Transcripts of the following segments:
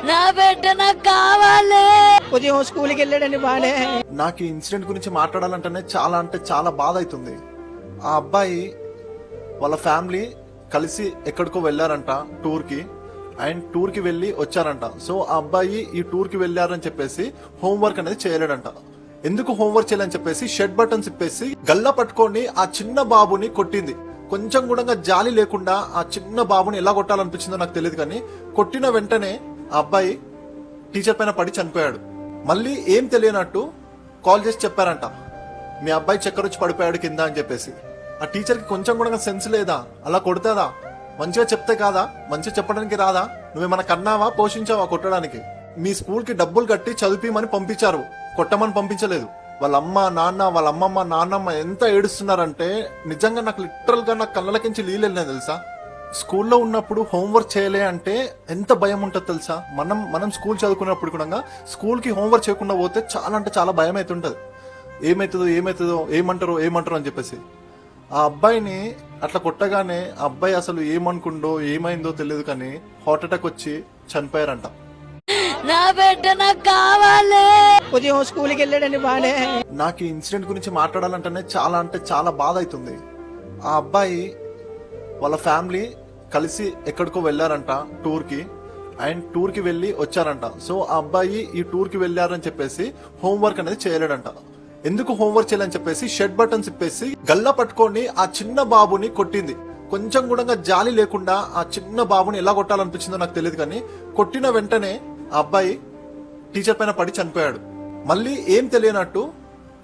నా బిడ్డ నాకు కావాలి. ఉదయం స్కూల్కి వెళ్ళాడని బానే. నాకు ఈ ఇన్సిడెంట్ గురించి మాట్లాడాలంటేనే చాలా అంటే చాలా బాధ అవుతుంది. ఆ అబ్బాయి వాళ్ళ ఫ్యామిలీ కలిసి ఎక్కడికో వెళ్ళారంట టూర్కి. అండ్ టూర్కి వెళ్ళి వచ్చారంట. సో ఆ అబ్బాయి ఈ టూర్కి వెళ్ళారని చెప్పేసి హోంవర్క్ అనేది చేయలేడంట. ఎందుకు హోంవర్క్ చేయాలని చెప్పేసి షర్ట్ బటన్స్ ఇప్పేసి గల్లా పట్టుకొని ఆ చిన్న బాబుని కొట్టింది. కొంచెం కూడా జాలి లేకుండా ఆ చిన్న బాబుని ఎలా కొట్టాలనిపించిందో నాకు తెలియదు, కానీ కొట్టిన వెంటనే ఆ అబ్బాయి టీచర్ పైన పడి చనిపోయాడు. మళ్ళీ ఏం తెలియనట్టు కాల్ చేసి చెప్పారంట, మీ అబ్బాయి చక్కెర వచ్చి పడిపోయాడు కింద అని చెప్పేసి. ఆ టీచర్కి కొంచెం కూడా సెన్స్ లేదా? అలా కొడతాదా? మంచిగా చెప్తే కాదా? మంచిగా చెప్పడానికి రాదా? నువ్వేమన్నా కన్నావా, పోషించావా కొట్టడానికి? మీ స్కూల్ కి డబ్బులు కట్టి చదివిమని పంపించారు, కొట్టమని పంపించలేదు. వాళ్ళ అమ్మ నాన్న, వాళ్ళ అమ్మమ్మ నాన్నమ్మ ఎంత ఏడుస్తున్నారంటే నిజంగా నాకు లిటరల్ గా నాకు కళ్ళకించి నీళ్ళు వెళ్ళినాయి తెలుసా. స్కూల్లో ఉన్నప్పుడు హోంవర్క్ చేయలే అంటే ఎంత భయం ఉంటుంది తెలుసా. మనం స్కూల్ చదువుకున్నప్పుడు కూడా స్కూల్ కి హోంవర్క్ చేయకుండా పోతే చాలా అంటే చాలా భయం అవుతుంటది. ఏమవుతుందో ఏమంటారో అని చెప్పేసి. ఆ అబ్బాయిని అట్లా కొట్టగానే ఆ అబ్బాయి అసలు ఏమనుకుండో ఏమైందో తెలియదు, కానీ హార్ట్ అటాక్ వచ్చి చనిపోయారంట. నా బిడ్డ నాకు కావాలి. ఉదయం స్కూల్కి వెళ్ళాడని బానే. నాకు ఈ ఇన్సిడెంట్ గురించి మాట్లాడాలంటేనే చాలా అంటే చాలా బాధ అవుతుంది. ఆ అబ్బాయి వాళ్ళ ఫ్యామిలీ కలిసి ఎక్కడికో వెళ్ళారంట టూర్కి. అండ్ టూర్కి వెళ్ళి వచ్చారంట. సో ఆ అబ్బాయి ఈ టూర్కి వెళ్ళారని చెప్పేసి హోంవర్క్ అనేది చేయలేడంట. ఎందుకు హోంవర్క్ చేయాలని చెప్పేసి షర్ట్ బటన్స్ ఇప్పేసి గల్లా పట్టుకొని ఆ చిన్న బాబుని కొట్టింది. కొంచెం కూడా జాలి లేకుండా ఆ చిన్న బాబుని ఎలా కొట్టాలనిపించిందో నాకు తెలియదు, కానీ కొట్టిన వెంటనే ఆ అబ్బాయి టీచర్ పైన పడి చనిపోయాడు. మళ్ళీ ఏం తెలియనట్టు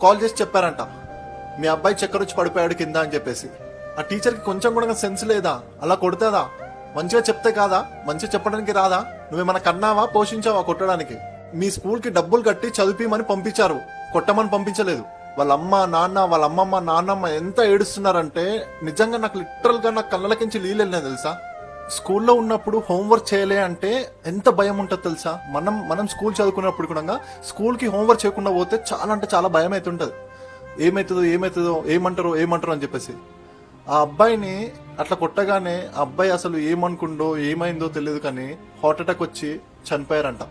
కాల్ చేసి చెప్పారంట, మీ అబ్బాయి చక్కెర వచ్చి పడిపోయాడు కింద అని చెప్పేసి. ఆ టీచర్కి కొంచెం కూడా సెన్స్ లేదా? అలా కొడతాదా? మంచిగా చెప్తే కాదా? మంచిగా చెప్పడానికి రాదా? నువ్వేమన్నా కన్నావా, పోషించావా కొట్టడానికి? మీ స్కూల్ కి డబ్బులు కట్టి చదివిమని పంపించారు, కొట్టమని పంపించలేదు. వాళ్ళ అమ్మ నాన్న, వాళ్ళ అమ్మమ్మ నాన్నమ్మ ఎంత ఏడుస్తున్నారంటే నిజంగా నాకు లిటరల్ గా నాకు కళ్ళకించి నీళ్ళు వెళ్ళినాయి తెలుసా. స్కూల్లో ఉన్నప్పుడు హోంవర్క్ చేయలే అంటే ఎంత భయం ఉంటుంది తెలుసా. మనం స్కూల్ చదువుకున్నప్పుడు కూడా స్కూల్ కి హోంవర్క్ చేయకుండా పోతే చాలా అంటే చాలా భయం అవుతుంటది. ఏమవుతుందో ఏమంటారో అని చెప్పేసి. ఆ అబ్బాయిని అట్లా కొట్టగానే ఆ అబ్బాయి అసలు ఏమనుకుండో ఏమైందో తెలియదు, కానీ హార్ట్ అటాక్ వచ్చి చనిపోయారంట.